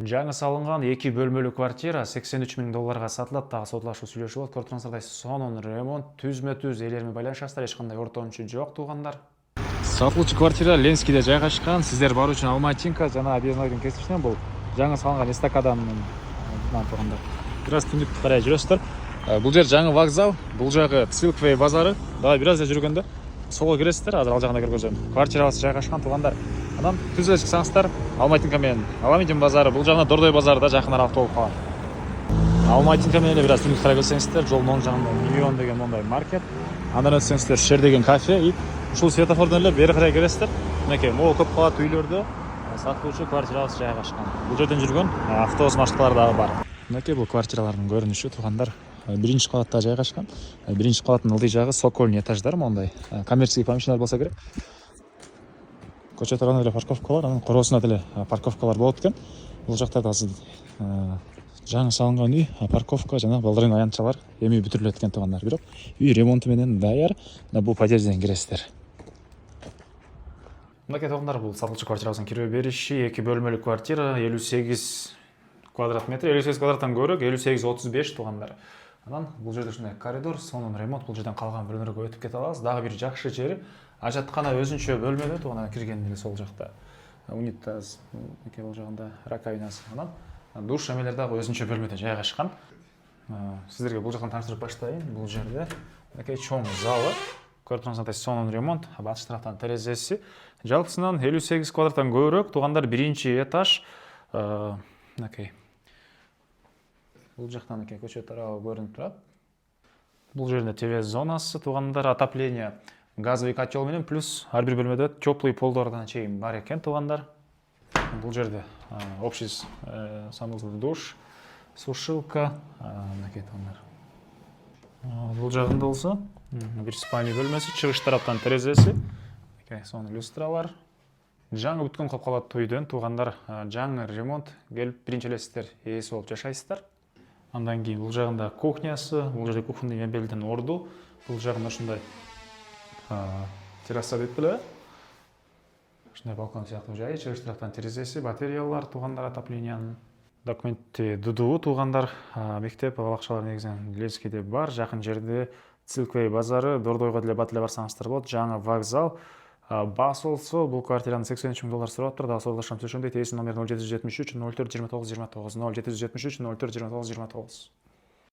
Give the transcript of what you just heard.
Жаңы салынған 2 бөлмөлүү квартира 83 000 долларга сатылат. Дагы сотлашуу сүйлөшүп болот. Көрүп сонун ремонт, түзмө-түз эл менен байланышасыздар, эч кандай ортомчу жок туугандар. Сатылуучу квартира Ленскийде жайгашкан. Сиздер баруу үчүн Алматинка жана Объезднойдун кесишинен бул жаңы салынган эстакаданын туугандар. Бир аз түндүктү карай жүрөсүздөр. Бул жер жаңы вокзал, бул жагы Цилквей базары. Дагы бир аз жүргөндө солго киресиздер. Азыр ал жагында көргөзөм. Квартирабыз жайгашкан туугандар. Анан түз эле чыксаңыздар, Алматинка менен Аламедин базары, бул жагына Дордой базары да жакын аралыкта болуп калат. Алматинка менен бир аз түндүк карай көрсөңүздөр, жолдун оң жагында Миллион деген мондай маркет. Андан өтсөңүздөр Шер деген кафе, и ушул светофордон эле бери карай келесиздер. Мынакей могу көп кабаттуу үйлөрдө сатылуучу квартирабыз жайгашкан. Бул жерден жүргөн автобус маршруттары дагы бар. Мынакей бул квартиралардын көрүнүшү туугандар. Биринчи кабатта жайгашкан. Биринчи кабаттын ылдый жагы сокольный этаждар, мондай коммерческий помещениялар болсо керек. Көчө тарабында деле парковкалар, анан короосунда деле парковкалар болот экен. Бул жактарда азыр жаңы салынган үй, парковка жана балдырын аянтчалар эми бүтүрүлөт экен туугандар. Бирок үй ремонту менен даяр. Бул пәтерден киресиздер. Мынакей туугандар, бул сатылчу квартирабыздын кирүү бериши 2 бөлмөлүү квартира 58 квадрат метр, 58 квадраттан көбүрөөк 58-35 туугандар. Анан бул жерде ушундай коридор, сонун ремонт, бул жерден калган бөлмөлөргө өтүп кете алабыз. Дагы бир жакшы жери ажаткана өзүнчө бөлмөдө туугандар, киргенде эле сол жакта унитаз, мынакей бул жагында раковинасы, анан душ эмелер дагы өзүнчө бөлмөдө жайгашкан. Сиздерге бул жактан тааныштырып баштайын. Бул жерде мынакей чоң залы, көрүп турсаңыздар, сонун ремонт, батыш тараптан терезеси. Жалпысынан 58 квадраттан көбүрөөк туугандар, биринчи этаж. Мынакей бул жактан көчө тарабы көрүнүп турат. Бул жерде ТВ зонасы туугандар, отопление, газовый котел менен плюс ар бир бөлмөдө теплый полдордан чейин бар экен туугандар. Бул жерде общий санузел, душ, сушилка, мынакей туугандар. Бул жагында болсо бир спальня бөлмөсү, чыгыш тараптан терезеси, сонун люстралар. Жаңы бүткөн көп кабаттуу үйдөн туугандар, жаңы ремонт келип биринчи эле сиздер ээси болуп жашайсыздар. Андан кийин бул жагында кухнясы, бул жерде кухонный мебелдин орду, бул жагында ушундай терраса деп беле. Ушундай балкон сыяктуу жайы, чыгыш тараптан терезеси, батареялар туугандар, отоплениянын. Документти ДДУ туугандар, мектеп балакчалар негизинен Ленскийде бар, жакын жерде Цилквей базары, Дордойго деле бат эле барсаңыздар болот. Жаңы вокзал. Бас болсо бул квартираны 83 000 доллар сурап атыр. Дагы соолдашам түшүндүк. Телефон номер 0773 04 29 29 0773 04 29 29.